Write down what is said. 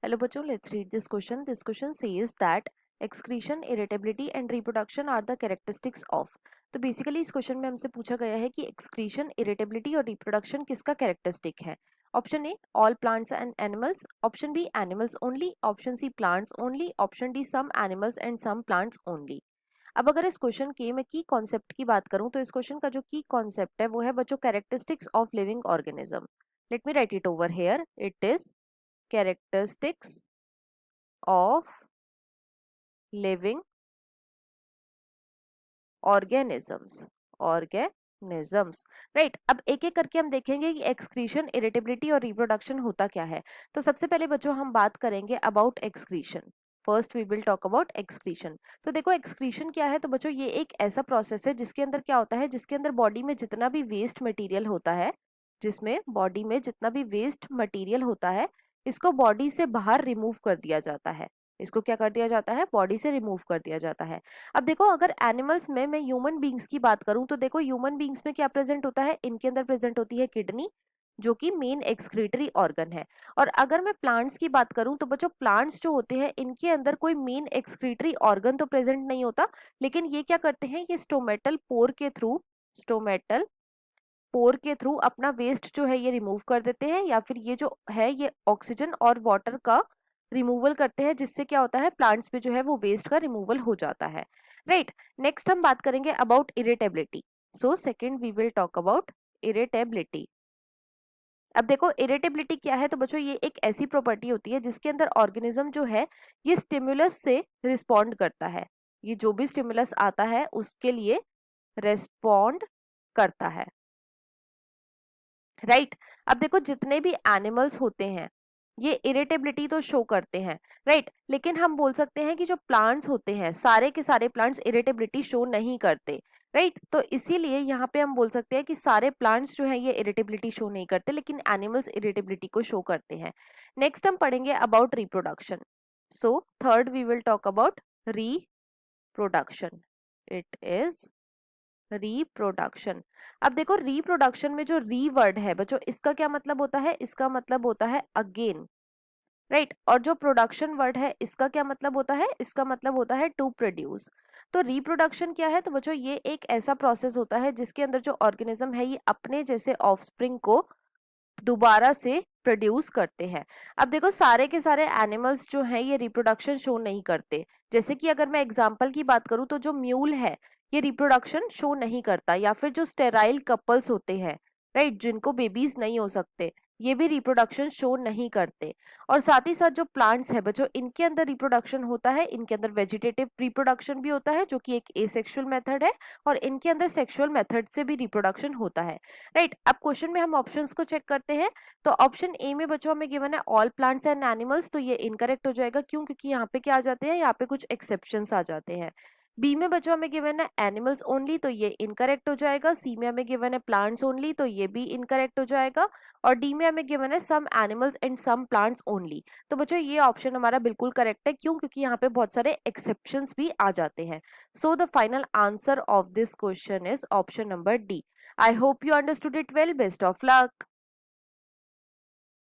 Hello बच्चों, let's read this question. This question says that excretion, irritability and reproduction are the characteristics of. तो basically इस question में हमसे पूछा गया है कि एक्सक्रीशन, इरिटेबिलिटी और रिप्रोडक्शन किसका कैरेक्टरिस्टिक है. Option A all plants and animals, option B animals only, option C plants only, option D some animals and some plants only. अब अगर इस क्वेश्चन के मैं की कॉन्सेप्ट की बात करूं तो इस क्वेश्चन का जो की कॉन्सेप्ट है वो है बच्चों characteristics of living organism. Let me right it over here. It is characteristics of living organisms. Right. अब एक एक करके हम देखेंगे कि एक्सक्रीशन, इरिटेबिलिटी और रिप्रोडक्शन होता क्या है. तो सबसे पहले बच्चों हम बात करेंगे about excretion. First we will talk about excretion. तो देखो एक्सक्रीशन क्या है. तो बच्चों ये एक ऐसा प्रोसेस है जिसके अंदर क्या होता है, जिसके अंदर बॉडी में जितना भी वेस्ट मटेरियल होता है, जिसमें बॉडी में जितना भी वेस्ट मटेरियल होता है, इसको बॉडी से बाहर रिमूव कर दिया जाता है. इसको क्या कर दिया जाता है, बॉडी से रिमूव कर दिया जाता है. अब देखो अगर एनिमल्स में मैं ह्यूमन बींग्स की बात करूं तो देखो ह्यूमन बींग्स में क्या प्रेजेंट होता है, इनके अंदर प्रेजेंट होती है किडनी, जो कि मेन एक्सक्रीटरी ऑर्गन है. और अगर मैं प्लांट्स की बात करूं तो बच्चों प्लांट्स जो होते हैं इनके अंदर कोई मेन एक्सक्रीटरी ऑर्गन तो प्रेजेंट नहीं होता, लेकिन ये क्या करते हैं, ये स्टोमेटल पोर के थ्रू अपना वेस्ट जो है ये रिमूव कर देते हैं, या फिर ये जो है ये ऑक्सीजन और वाटर का रिमूवल करते हैं, जिससे क्या होता है प्लांट्स पे जो है वो वेस्ट का रिमूवल हो जाता है. राइट. नेक्स्ट हम बात करेंगे about irritability. So second we will talk about irritability. अब देखो इरिटेबिलिटी क्या है. तो बच्चों ये एक ऐसी प्रॉपर्टी होती है जिसके अंदर ऑर्गेनिज्म जो है ये स्टिमुलस से रिस्पॉन्ड करता है. ये जो भी स्टिमुलस आता है उसके लिए रेस्पॉन्ड करता है. राइट. अब देखो जितने भी एनिमल्स होते हैं ये इरिटेबिलिटी तो शो करते हैं. राइट. लेकिन हम बोल सकते हैं कि जो प्लांट्स होते हैं सारे के सारे प्लांट्स इरिटेबिलिटी शो नहीं करते. राइट. तो इसीलिए यहाँ पे हम बोल सकते हैं कि सारे प्लांट्स जो है ये इरिटेबिलिटी शो नहीं करते, लेकिन एनिमल्स इरिटेबिलिटी को शो करते हैं. नेक्स्ट हम पढ़ेंगे about reproduction. So third we will talk about reproduction. It is reproduction. अब देखो रिप्रोडक्शन में जो री वर्ड है बच्चों इसका क्या मतलब होता है, इसका मतलब होता है अगेन. राइट. और जो प्रोडक्शन वर्ड है इसका क्या मतलब होता है, इसका मतलब होता है टू प्रोड्यूस. तो रिप्रोडक्शन क्या है, तो बच्चों ये एक ऐसा प्रोसेस होता है जिसके अंदर जो ऑर्गेनिज्म है ये अपने जैसे ऑफस्प्रिंग को दोबारा से प्रोड्यूस करते हैं. अब देखो सारे के सारे एनिमल्स जो हैं ये रिप्रोडक्शन शो नहीं करते. जैसे कि अगर मैं एग्जांपल की बात करूं तो जो म्यूल है ये रिप्रोडक्शन शो नहीं करता, या फिर जो स्टेराइल कपल्स होते हैं, राइट, जिनको बेबीज नहीं हो सकते, ये भी रिप्रोडक्शन शो नहीं करते. और साथ ही साथ जो प्लांट्स है बच्चों इनके अंदर रिप्रोडक्शन होता है, इनके अंदर वेजिटेटिव रिप्रोडक्शन भी होता है जो कि एक एसेक्सुअल मेथड है, और इनके अंदर सेक्सुअल मेथड से भी रिप्रोडक्शन होता है. राइट. अब क्वेश्चन में हम ऑप्शंस को चेक करते हैं. तो ऑप्शन ए में बच्चों हमें गिवन है ऑल प्लांट्स एंड एनिमल्स, तो ये इनकरेक्ट हो जाएगा. क्यों, क्योंकि यहाँ पे क्या आ जाते हैं, यहाँ पे कुछ एक्सेप्शंस आ जाते हैं. बी में बच्चों हमें गिवन है एनिमल्स ओनली, तो ये इनकरेक्ट हो जाएगा. सी में हमें गिवन है प्लांट्स ओनली, तो ये भी इनकरेक्ट हो जाएगा. और डी में हमें गिवन है some animals and some plants only. तो बच्चों ये ऑप्शन हमारा बिल्कुल करेक्ट है. क्यों, क्योंकि यहाँ पे बहुत सारे एक्सेप्शंस भी आ जाते हैं. So the final answer of this question is option number D. I hope you understood it well. Best of luck.